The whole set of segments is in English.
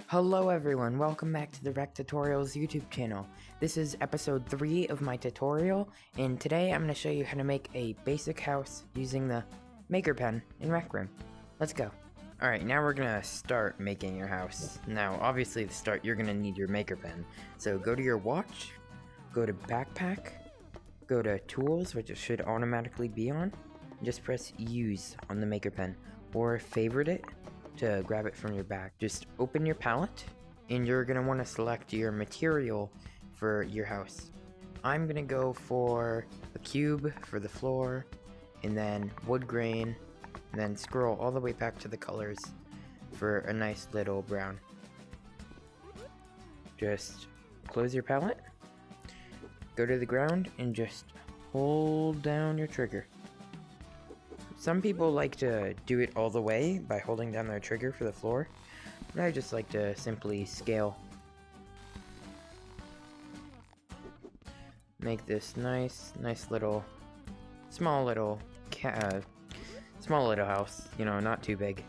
Hello everyone, welcome back to the Rec Tutorials YouTube channel. This is episode 3 of my tutorial, and today I'm going to show you how to make a basic house using the Maker Pen in Rec Room. Let's go. Alright, now we're going to start making your house. Now, obviously to start, you're going to need your Maker Pen. So go to your watch, go to backpack, go to tools, which it should automatically be on, and just press use on the Maker Pen, or favorite it to grab it from your back. Just open your palette, and you're going to want to select your material for your house. I'm going to go for a cube for the floor, and then wood grain, and then scroll all the way back to the colors for a nice little brown. Just close your palette, go to the ground, and just hold down your trigger. Some people like to do it all the way by holding down their trigger for the floor, but I just like to simply scale. Make this nice little, small little house, you know, not too big.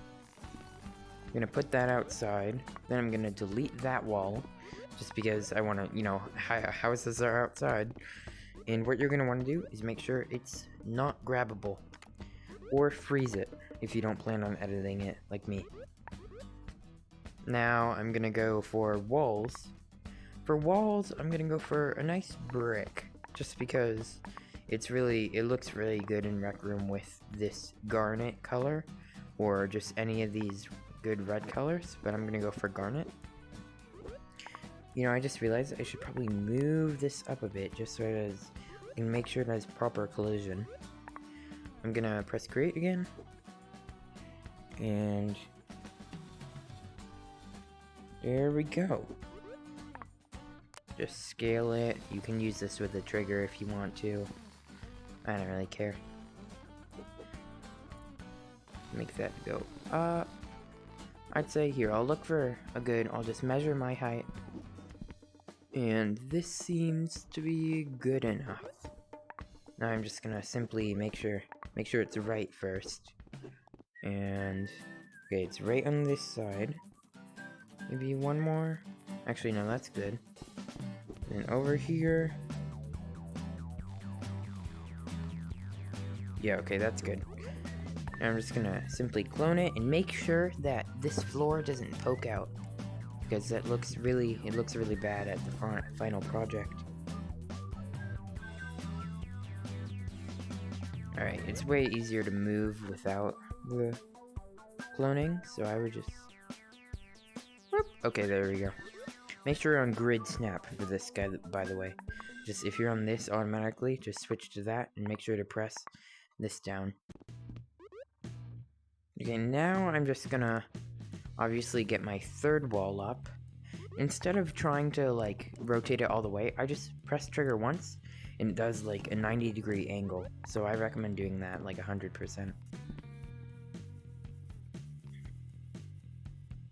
I'm gonna put that outside, then I'm gonna delete that wall, just because I wanna, you know, houses are outside. And what you're gonna wanna do is make sure it's not grabbable. Or freeze it, if you don't plan on editing it, like me. Now, I'm gonna go for walls. For walls, I'm gonna go for a nice brick, just because it looks really good in Rec Room with this garnet color, or just any of these good red colors, but I'm gonna go for garnet. You know, I just realized I should probably move this up a bit, just so I can make sure it has proper collision. I'm gonna press create again, and there we go. Just scale it. You can use this with a trigger if you want to. I don't really care. Make that go up. I'd say here, I'll look for a good, I'll just measure my height. And this seems to be good enough. Now I'm just gonna simply make sure it's right first. And okay, it's right on this side. Maybe one more. Actually, no, that's good. And over here. Yeah, okay, that's good. Now I'm just gonna simply clone it and make sure that this floor doesn't poke out, because it looks really bad at the final project. Alright, it's way easier to move without the cloning, so I would just... Whoop. Okay, there we go. Make sure you're on grid snap for this guy, by the way. Just if you're on this automatically, just switch to that and make sure to press this down. Okay, now I'm just gonna obviously get my third wall up. Instead of trying to like rotate it all the way, I just press trigger once and it does like a 90-degree angle, so I recommend doing that like 100%.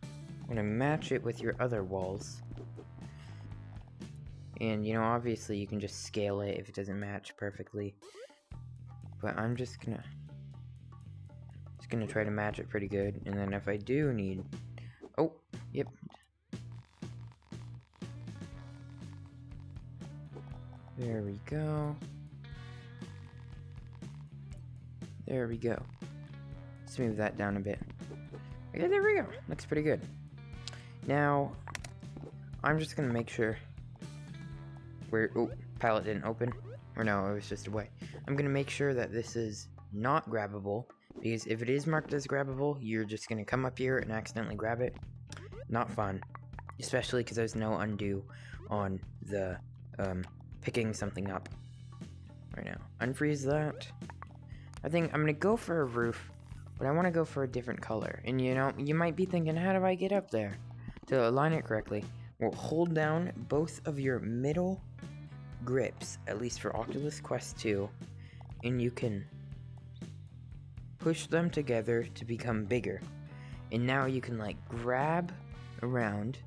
I'm gonna match it with your other walls, and you know, obviously you can just scale it if it doesn't match perfectly, but I'm just gonna try to match it pretty good, and then if I do need, oh, yep. There we go. There we go. Smooth that down a bit. Okay, there we go. Looks pretty good. Now, I'm just gonna make sure oh, palette didn't open. Or no, it was just away. I'm gonna make sure that this is not grabbable, because if it is marked as grabbable, you're just gonna come up here and accidentally grab it. Not fun. Especially because there's no undo on the, picking something up right now. Unfreeze that. I think I'm gonna go for a roof, but I want to go for a different color. And you know, you might be thinking, how do I get up there to align it correctly? Well, hold down both of your middle grips, at least for Oculus Quest 2, and you can push them together to become bigger. And now you can like grab around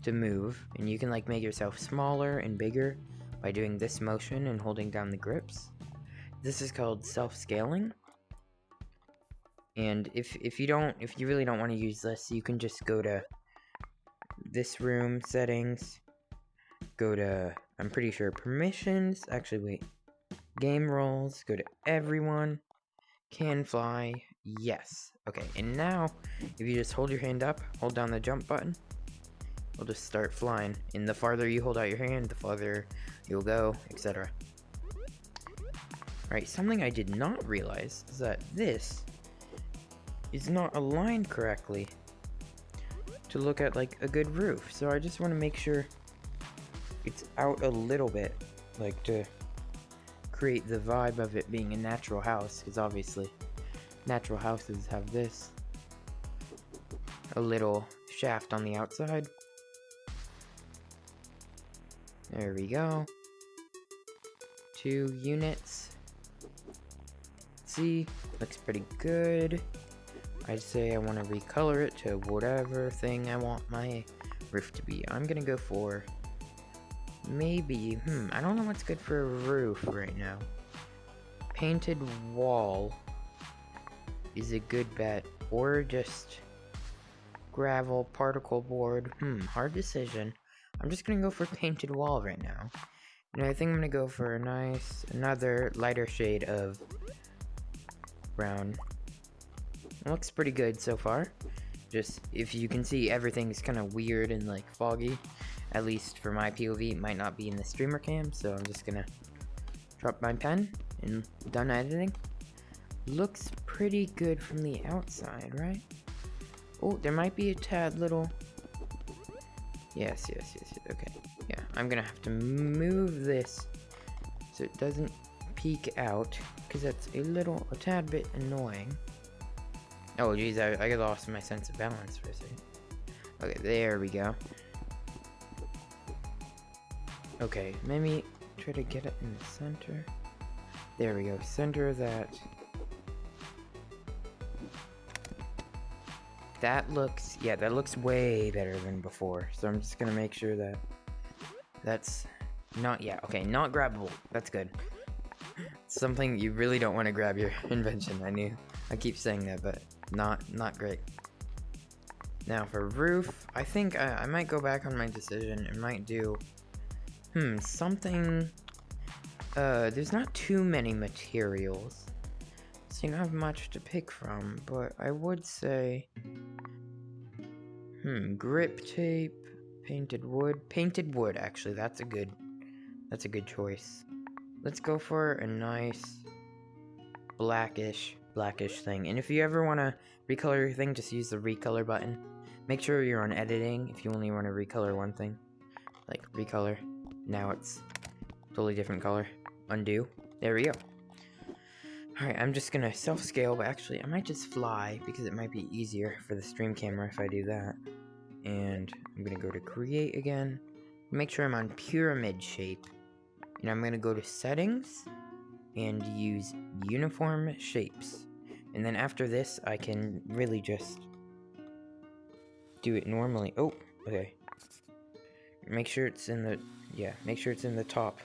to move, and you can like make yourself smaller and bigger by doing this motion and holding down the grips. This is called self-scaling. And if you really don't want to use this, you can just go to this room settings, go to, I'm pretty sure, permissions. Actually, wait. Game roles, go to everyone. Can fly, yes. Okay, and now, if you just hold your hand up, hold down the jump button, we'll just start flying. And the farther you hold out your hand, the farther you'll go, etc. Alright, something I did not realize is that this is not aligned correctly to look at like a good roof. So I just want to make sure it's out a little bit, like to create the vibe of it being a natural house, because obviously natural houses have this, a little shaft on the outside. There we go. 2 units. See, looks pretty good. I'd say I want to recolor it to whatever thing I want my roof to be. I'm gonna go for maybe, I don't know what's good for a roof right now. Painted wall is a good bet, or just gravel particle board. Hard decision. I'm just gonna go for painted wall right now. And I think I'm gonna go for a another lighter shade of brown. It looks pretty good so far. Just, if you can see, everything's kind of weird and like foggy. At least for my POV, it might not be in the streamer cam, so I'm just gonna drop my pen and done editing. Looks pretty good from the outside, right? Oh, there might be a tad little... Yes, okay. Yeah, I'm gonna have to move this so it doesn't peek out, because that's a tad bit annoying. Oh geez, I lost my sense of balance for a second. Okay, there we go. Okay, maybe try to get it in the center. There we go, center that. That looks, yeah, that looks way better than before. So I'm just gonna make sure that that's not, yeah, okay, not grabbable. That's good. Something you really don't want to grab your invention. I keep saying that, but not great. Now for roof, I think I might go back on my decision and might do something. There's not too many materials, so you don't have much to pick from, but I would say grip tape, painted wood actually, that's a good choice. Let's go for a nice blackish thing. And if you ever want to recolor your thing, just use the recolor button. Make sure you're on editing if you only want to recolor one thing. Like recolor. Now it's totally different color. Undo. There we go. Alright, I'm just gonna self-scale, but actually I might just fly because it might be easier for the stream camera if I do that. And I'm gonna go to create again. Make sure I'm on pyramid shape. And I'm gonna go to settings and use uniform shapes. And then after this, I can really just do it normally. Oh, okay. Make sure it's in the, yeah, make sure it's in the top.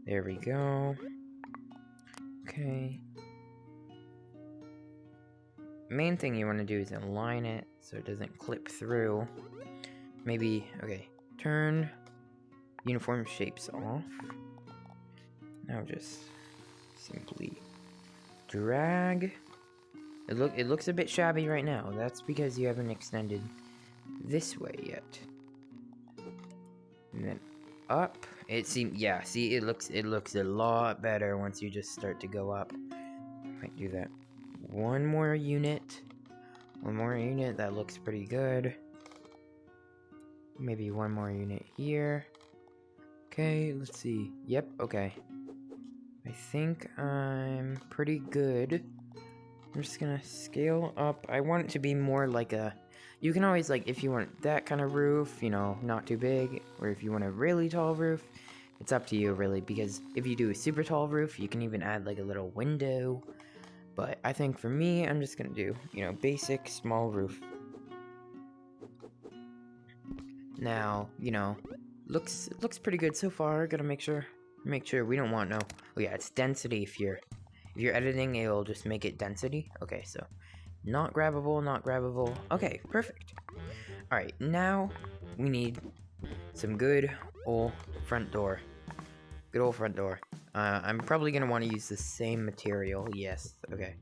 There we go. Okay. Main thing you want to do is align it so it doesn't clip through. Maybe, okay, turn uniform shapes off. Now just simply drag. It looks a bit shabby right now. That's because you haven't extended this way yet. And then up. It seems, yeah, see, it looks a lot better once you just start to go up. Might do that. One more unit, that looks pretty good. Maybe one more unit here. Okay, let's see. Yep, okay. I think I'm pretty good. I'm just gonna scale up. I want it to be more like a... You can always, like, if you want that kind of roof, you know, not too big, or if you want a really tall roof, it's up to you, really, because if you do a super tall roof, you can even add, like, a little window. But I think for me, I'm just gonna do, you know, basic small roof. Now, you know, looks pretty good so far. Gotta make sure we don't want no... Oh yeah, it's density. If you're editing, it'll just make it density. Okay, so not grabbable. Okay, perfect. Alright, now we need some good old front door. Good old front door. I'm probably gonna want to use the same material. Yes, okay.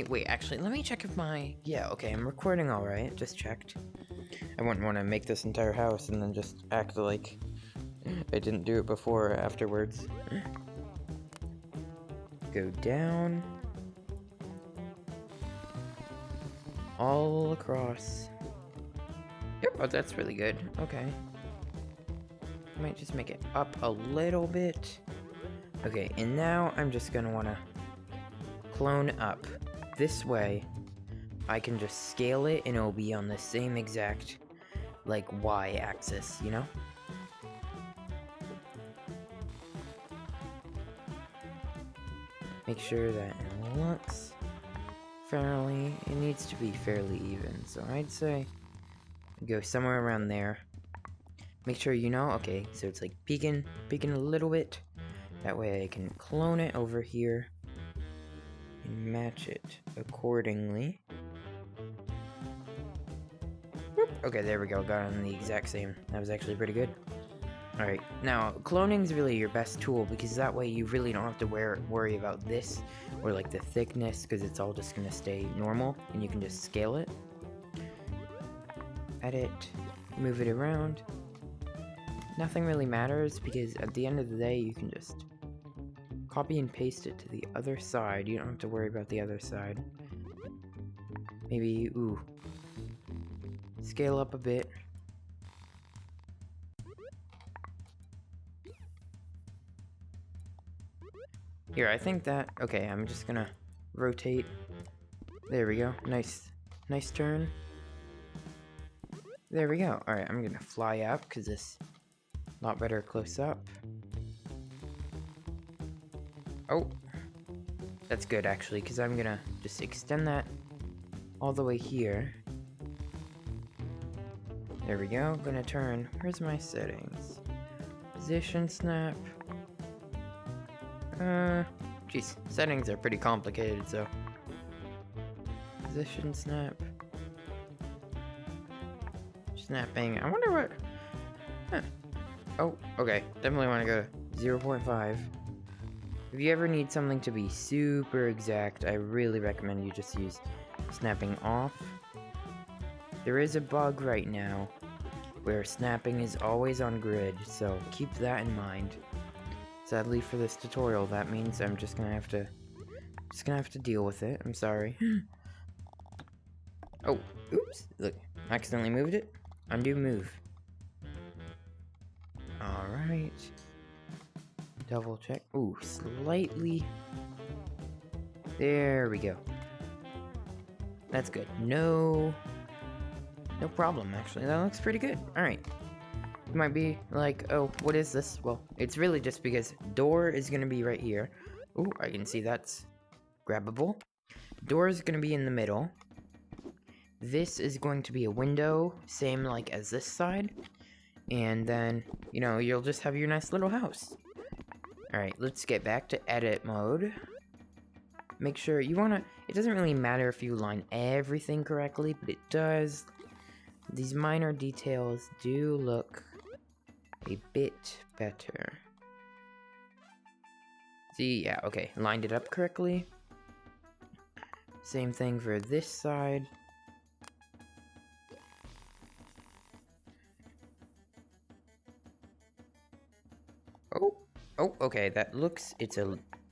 Wait, actually, let me check if yeah, okay, I'm recording alright, just checked. I wouldn't want to make this entire house and then just act like I didn't do it before or afterwards. Go down. All across. Yep, oh, that's really good. Okay. Might just make it up a little bit. Okay, and now I'm just gonna wanna clone up. This way, I can just scale it and it'll be on the same exact, like, y-axis, you know? Make sure that it looks it needs to be fairly even, so I'd say go somewhere around there. Make sure you know, okay, so it's like peeking a little bit. That way I can clone it over here and match it accordingly. Whoop. Okay, there we go, got on the exact same. That was actually pretty good. Alright, now, cloning is really your best tool, because that way you really don't have to worry about this, or like the thickness, because it's all just gonna stay normal, and you can just scale it. Edit, move it around. Nothing really matters, because at the end of the day, you can just copy and paste it to the other side. You don't have to worry about the other side. Maybe, ooh, scale up a bit. Here, I think that, okay, I'm just gonna rotate. There we go, nice turn. There we go. Alright, I'm gonna fly up, because this a lot better close up. Oh, that's good actually, because I'm gonna just extend that all the way here. There we go, gonna turn, where's my settings? Position snap. Geez, settings are pretty complicated, so. Position snap. Snapping, I wonder what, huh. Oh, okay, definitely want to go 0.5. If you ever need something to be super exact, I really recommend you just use snapping off. There is a bug right now where snapping is always on grid, so keep that in mind. Sadly for this tutorial, that means I'm just gonna have to deal with it. I'm sorry. Oh, oops, look, accidentally moved it. Undo move. Alright. Double check. Ooh, slightly. There we go. That's good. No problem, actually. That looks pretty good. Alright. You might be like, oh, what is this? Well, it's really just because door is going to be right here. Ooh, I can see that's grabbable. Door is going to be in the middle. This is going to be a window, same like as this side. And then, you know, you'll just have your nice little house. Alright, let's get back to edit mode. Make sure you want to, it doesn't really matter if you line everything correctly, but it does. These minor details do look a bit better. See, yeah, okay, lined it up correctly. Same thing for this side. Oh, okay, that looks, it's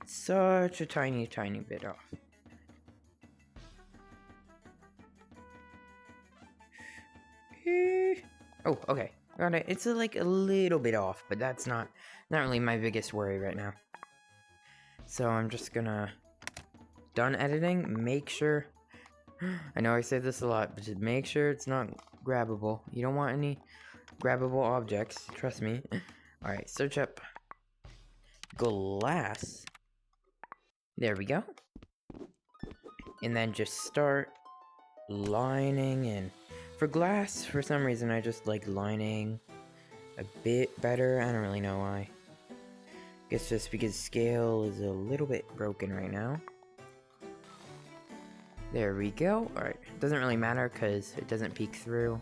such a tiny bit off. Oh, okay, got it. It's like a little bit off, but that's not really my biggest worry right now. So I'm just gonna, done editing, make sure, I know I say this a lot, but just make sure it's not grabbable. You don't want any grabbable objects, trust me. Alright, search up glass. There we go. And then just start lining in. For glass, for some reason, I just like lining a bit better. I don't really know why. Guess just because scale is a little bit broken right now. There we go. Alright, doesn't really matter because it doesn't peek through.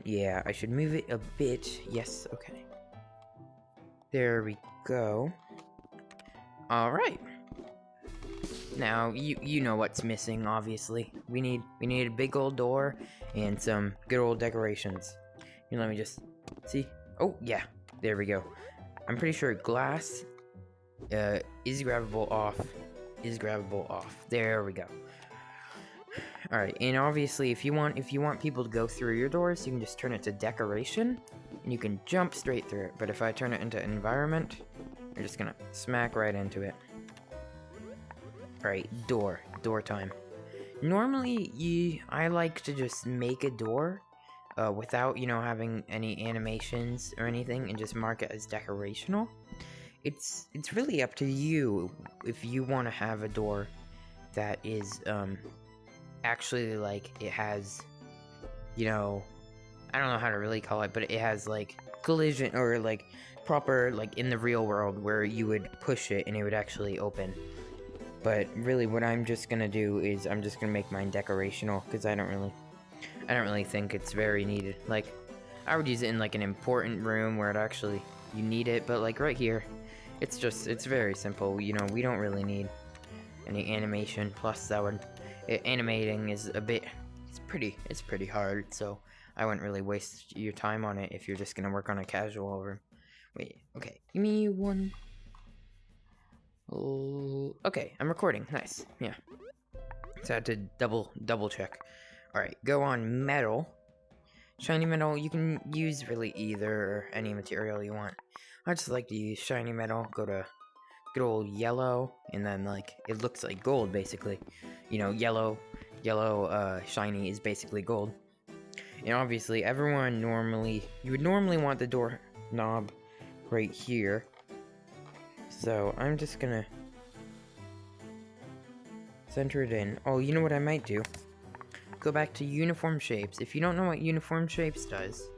Yeah, I should move it a bit. Yes, okay. There we go. Alright. Now, you know what's missing, obviously. We need a big old door and some good old decorations. And let me just see. Oh, yeah. There we go. I'm pretty sure glass is grabbable off. Is grabbable off. There we go. Alright, and obviously if you want people to go through your doors, you can just turn it to decoration and you can jump straight through it. But if I turn it into environment, you're just gonna smack right into it. Alright, door time. Normally I like to just make a door without, you know, having any animations or anything and just mark it as decorational. It's really up to you if you want to have a door that is actually like it has, you know, I don't know how to really call it, but it has like collision or like proper like in the real world where you would push it and it would actually open. But really what I'm just gonna do is I'm just gonna make mine decorational because I don't really think it's very needed. Like I would use it in like an important room where it actually you need it, but like right here it's very simple. You know, we don't really need any animation. Plus that would animating is a bit it's pretty hard, so I wouldn't really waste your time on it if you're just gonna work on a casual room. Wait, okay, give me one. Oh, okay, I'm recording. Nice, yeah. So I had to double check. Alright, go on metal. Shiny metal, you can use really either any material you want. I just like to use shiny metal. Go to good old yellow, and then like it looks like gold basically. You know, yellow shiny is basically gold. And obviously you would normally want the door knob right here. So I'm just gonna center it in. Oh, you know what I might do? Go back to uniform shapes. If you don't know what uniform shapes does,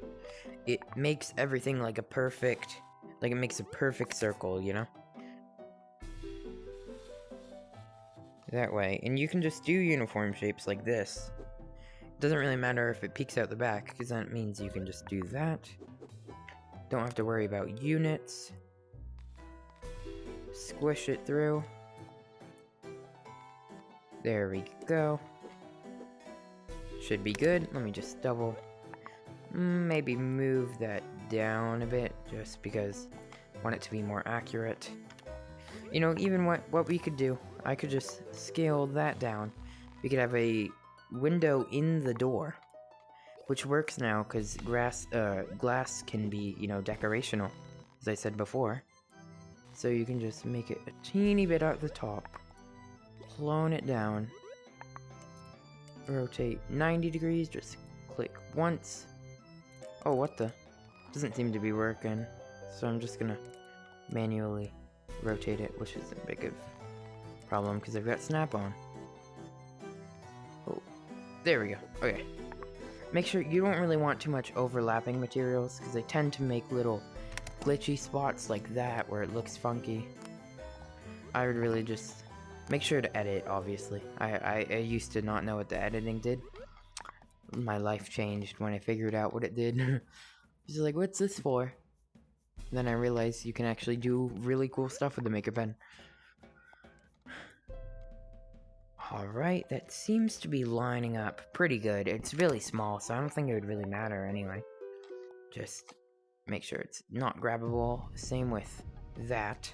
it makes everything like it makes a perfect circle, you know? That way. And you can just do uniform shapes like this. It doesn't really matter if it peeks out the back, because that means you can just do that. Don't have to worry about units. Squish it through. There we go. Should be good. Let me just maybe move that down a bit, just because I want it to be more accurate. You know, even what we could do, I could just scale that down. We could have a window in the door, which works now because glass can be, you know, decorational, as I said before. So you can just make it a teeny bit at the top, clone it down, rotate 90 degrees, just click once. Oh, what the? Doesn't seem to be working. So I'm just gonna manually rotate it, which is a big of problem because I've got snap-on. Oh, there we go. Okay. Make sure you don't really want too much overlapping materials because they tend to make little glitchy spots like that where it looks funky. I would really just make sure to edit, obviously. I used to not know what the editing did. My life changed when I figured out what it did. I was like, what's this for? Then I realized you can actually do really cool stuff with the Makerpen. Alright, that seems to be lining up pretty good. It's really small, so I don't think it would really matter anyway. Just make sure it's not grabbable. Same with that.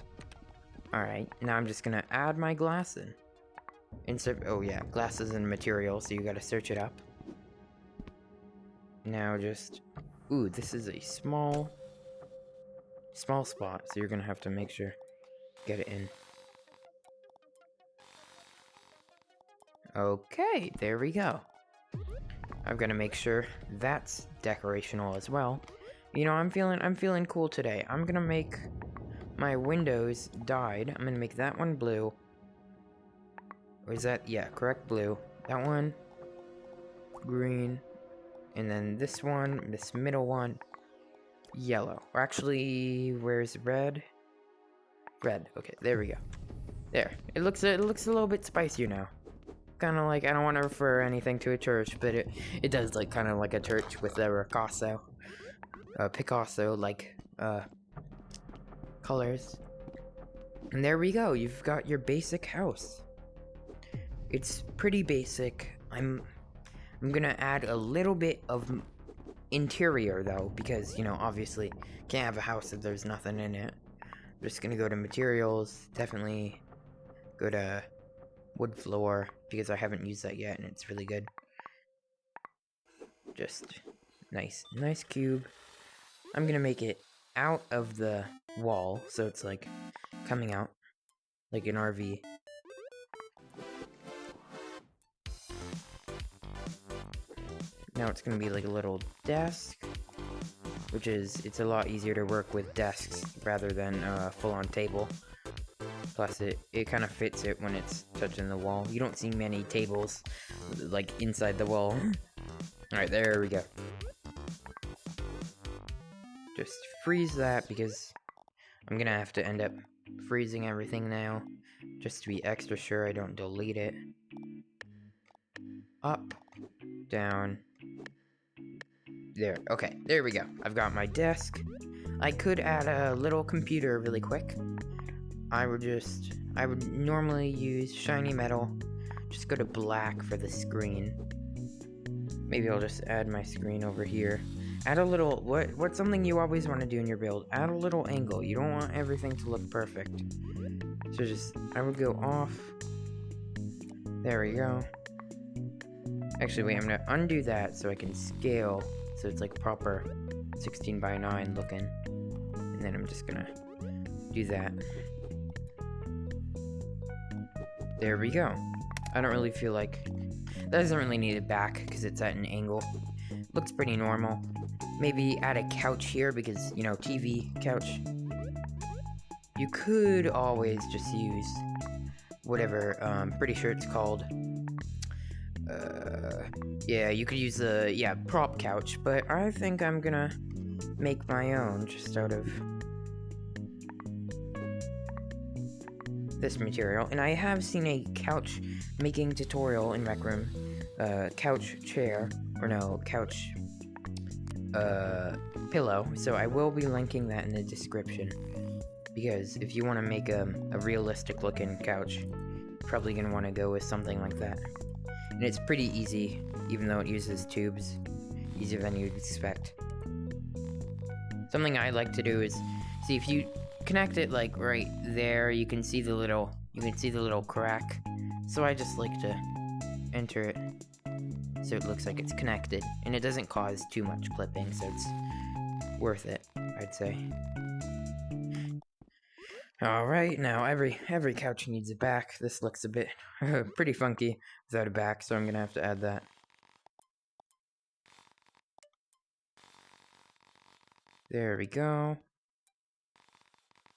Alright, now I'm just gonna add my glass in. Oh yeah, glass is a material, so you gotta search it up. Now just... Ooh, this is a small spot, so you're gonna have to make sure get it in. Okay, there we go. I've got to make sure that's decorational as well. You know, I'm feeling cool today. I'm gonna make my windows dyed. I'm gonna make that one blue. Or is that, yeah, correct, blue. That one green, and then this middle one yellow. Or actually, where's red? Red. Okay, there we go. There. It looks a little bit spicier now. kind of like, I don't want to refer anything to a church, but it does look kind of like a church with a Picasso like colors. And there we go. You've got your basic house. It's pretty basic. I'm gonna add a little bit of interior though, because you know, obviously can't have a house if there's nothing in it. I'm just gonna go to materials, definitely go to wood floor, because I haven't used that yet and it's really good. Just nice cube. I'm gonna make it out of the wall, so it's like coming out like an RV. Now it's gonna be like a little desk, which is, it's a lot easier to work with desks rather than a full-on table. Plus it kind of fits it when it's touching the wall. You don't see many tables like inside the wall. Alright, there we go. Just freeze that because I'm gonna have to end up freezing everything now, just to be extra sure I don't delete it. Up, down, there. Okay, there we go. I've got my desk. I could add a little computer really quick. I would normally use shiny metal. Just go to black for the screen. Maybe I'll just add my screen over here. Add a little, what's something you always want to do in your build? Add a little angle. You don't want everything to look perfect. So just, I would go off. There we go. Actually, wait, I'm gonna undo that so I can scale, so it's like proper 16 by 9 looking. And then I'm just gonna do that. There we go. I don't really feel like, that doesn't really need it back because it's at an angle. Looks pretty normal. Maybe add a couch here because, you know, TV, couch. You could always just use whatever, pretty sure it's called. Yeah, you could use the, prop couch, but I think I'm gonna make my own just out of this material. And I have seen a couch making tutorial in Rec Room, couch chair, or no, couch pillow, so I will be linking that in the description, because if you want to make a realistic looking couch, you're probably going to want to go with something like that. And it's pretty easy, even though it uses tubes, easier than you'd expect. Something I like to do is, see, if you connect it like right there, you can see the little crack, so I just like to enter it so it looks like it's connected, and it doesn't cause too much clipping, so it's worth it, I'd say. Alright, now every couch needs a back. This looks a bit pretty funky without a back, so I'm gonna have to add that. There we go.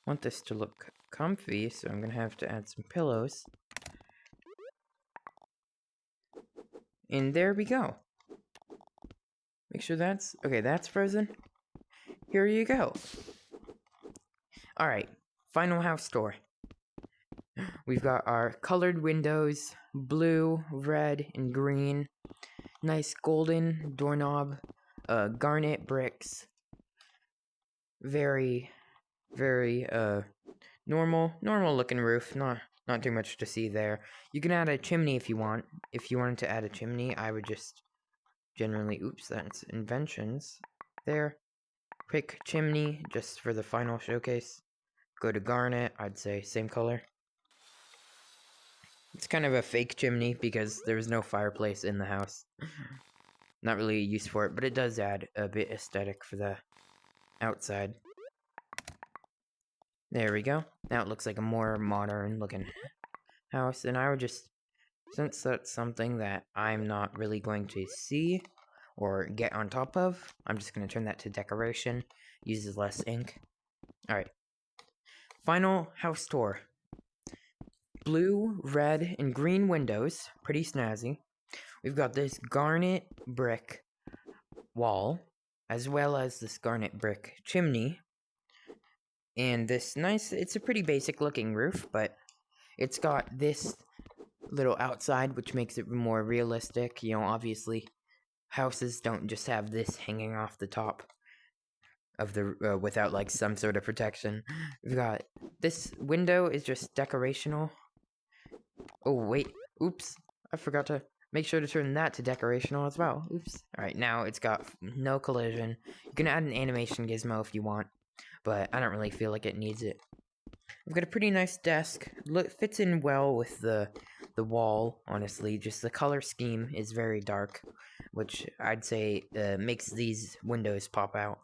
Want this to look comfy, so I'm gonna have to add some pillows. And there we go. Make sure that's, okay, that's frozen. Here you go. Alright, final house tour. We've got our colored windows, blue, red, and green. Nice golden doorknob, garnet bricks. Very, very, normal looking roof, not too much to see there. You can add a chimney if you want. If you wanted to add a chimney, I would just generally, oops, that's inventions. There. Pick chimney just for the final showcase. Go to garnet, I'd say same color. It's kind of a fake chimney because there's no fireplace in the house. Not really a use for it, but it does add a bit aesthetic for the outside. There we go. Now it looks like a more modern looking house, and I would just, since that's something that I'm not really going to see or get on top of, I'm just going to turn that to decoration. Uses less ink. Alright. Final house tour. Blue, red, and green windows. Pretty snazzy. We've got this garnet brick wall, as well as this garnet brick chimney. And this nice, it's a pretty basic looking roof, but it's got this little outside, which makes it more realistic. You know, obviously, houses don't just have this hanging off the top of the without like some sort of protection. We've got this window is just decorational. Oh wait, oops, I forgot to make sure to turn that to decorational as well. Oops. All right, now it's got no collision. You can add an animation gizmo if you want, but I don't really feel like it needs it. I've got a pretty nice desk. Look, fits in well with the wall, honestly. Just the color scheme is very dark, which I'd say makes these windows pop out.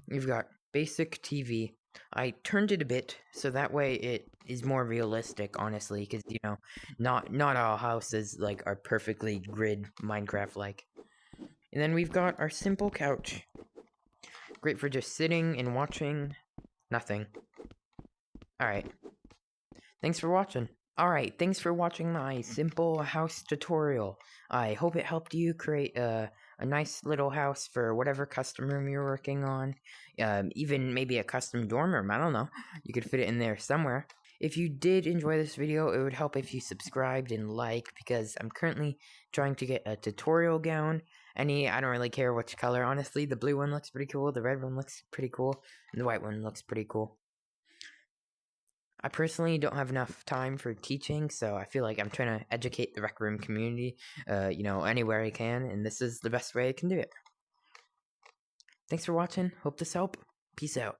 You've got basic TV. I turned it a bit so that way it is more realistic, honestly, because you know, not all houses like are perfectly grid Minecraft like. And then we've got our simple couch, great for just sitting and watching nothing. Alright. Thanks for watching. Alright, thanks for watching my simple house tutorial. I hope it helped you create a nice little house for whatever custom room you're working on. Even maybe a custom dorm room, I don't know. You could fit it in there somewhere. If you did enjoy this video, it would help if you subscribed and liked, because I'm currently trying to get a tutorial gown. I don't really care which color, honestly. The blue one looks pretty cool, the red one looks pretty cool, and the white one looks pretty cool. I personally don't have enough time for teaching, so I feel like I'm trying to educate the Rec Room community, you know, anywhere I can, and this is the best way I can do it. Thanks for watching. Hope this helped. Peace out.